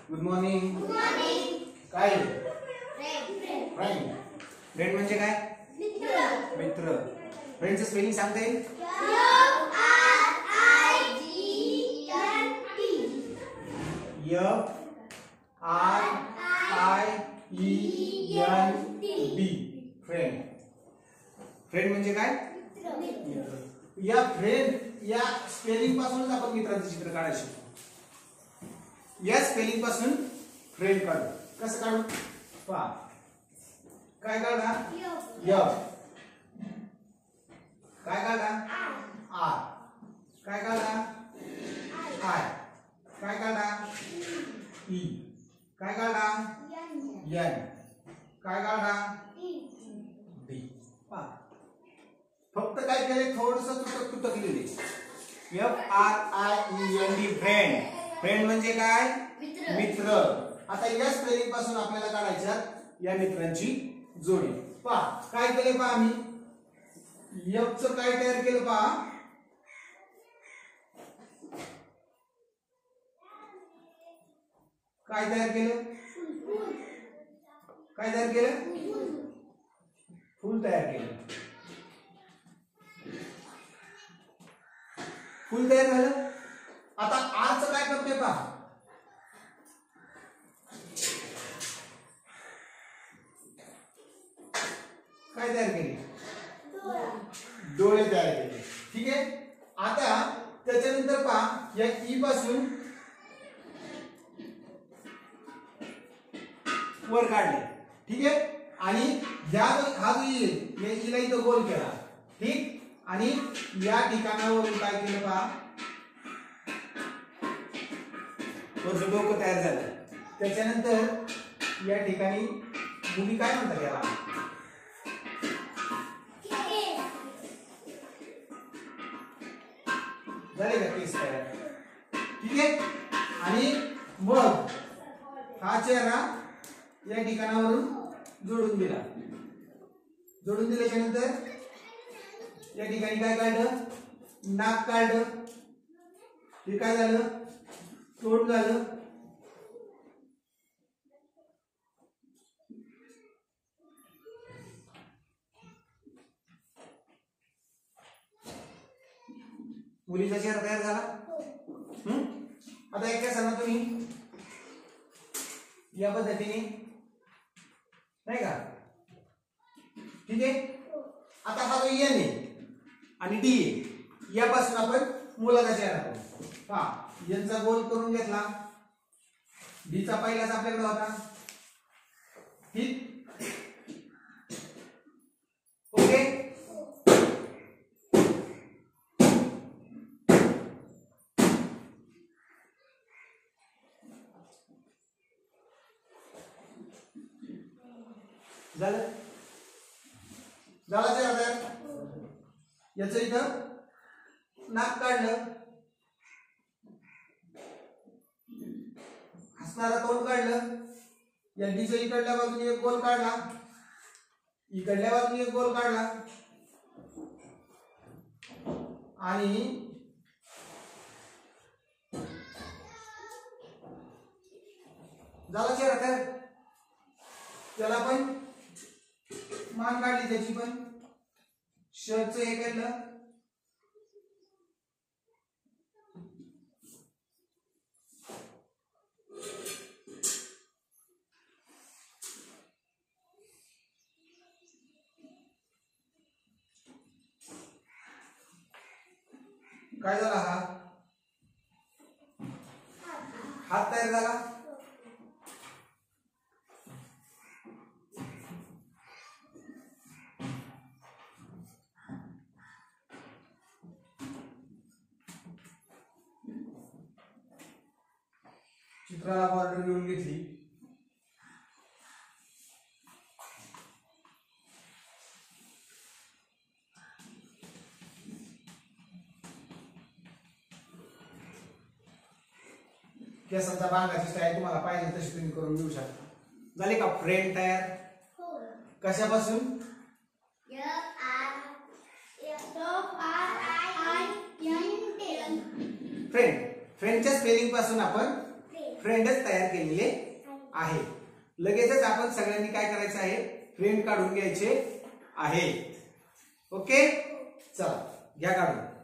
Good morning. काय friend? Friend म्हणजे काय? मित्र. फ्रेंडचं स्पेलिंग सांगता येईल? FRIEND. फ्रेंड. फ्रेंड म्हणजे काय? मित्र. या फ्रेंड या स्पेलिंग पासूनच आपण मित्राचं चित्र काढायला शिकतो. या स्पेलिंग पासून फ्रेंड काढू. कसं काढू? पहा. काय काढा? य. काय काढा? आर. काय काढा? आय. काय काढा? ई. काय काढा? एन. काय काढा? डी. पहा. फक्त काय केले? थोडस तुटक लिहिले. FRIEND. फ्रेंड. फ्रेंड म्हणजे काय? मित्र. आता या स्पेलिंग पासून आपल्याला काढायच्या या मित्रांची जोडी. पहा काय केले पहा आम्ही. F च काय तयार केलं पहा. काय तयार केलं? काय तयार केलं? फुल तयार केलं. फुल तयार झालं. आता आर च काय करते पहा. काय तयार केले? डोळे तयार केले. ठीक आहे. आता त्याच्यानंतर पहा या ई पासून वर काढले. ठीक आहे. आणि हा जो येईल या ईला इथं गोल केला. ठीक. आणि या ठिकाणावरून काय केलं पहा. वरचं डोकं तयार झालं. त्याच्यानंतर या ठिकाणी मुली काय म्हणतात याला? झाले का केस तयार? ठीक आहे. आणि मग हा चेहरा या ठिकाणावरून जोडून दिला. जोडून दिल्याच्या नंतर या ठिकाणी काय काढलं? नाक काढलं. हे काय झालं? तोंड झालं. मुलीचा चेहरा तयार झाला. आता एक काय सांगा तुम्ही या पद्धतीने, नाही का? ठीक आहे. आता हा जो एन आहे आणि डी आहे यापासून आपण मुलाचा चेहरा करू. पहा एनचा गोल करून घेतला. डी चा पहिलाच आपल्याकडे होता. ठीक. ओके. झालं. झाला चेहरा तयार. याचं इथं नाक काढलं. हसणारा तोंड काढलं. या डीच्या इकडल्या बाजूने एक गोल काढला. इकडल्या बाजूने एक गोल काढला. आणि झाला चेहरा तयार. त्याला पण मान काढली. त्याची पण शर्टचं हे केलं. काय झाला? हात तयार झाला. चित्राला बॉर्डर घेऊन घेतली. केसांचा बांगाची स्टाईल तुम्हाला पाहिजे तशी तुम्ही करून घेऊ शकता. झाले का फ्रेंड तयार? कशापासून? फ्रेंड. फ्रेंडच्या स्पेलिंग पासून आपण फ्रेंडच तयार केलेले आहे. लगेचच आपण सगळ्यांनी काय करायचं आहे, फ्रेंड काढून घ्यायचे आहे. ओके, चला घ्या काढून.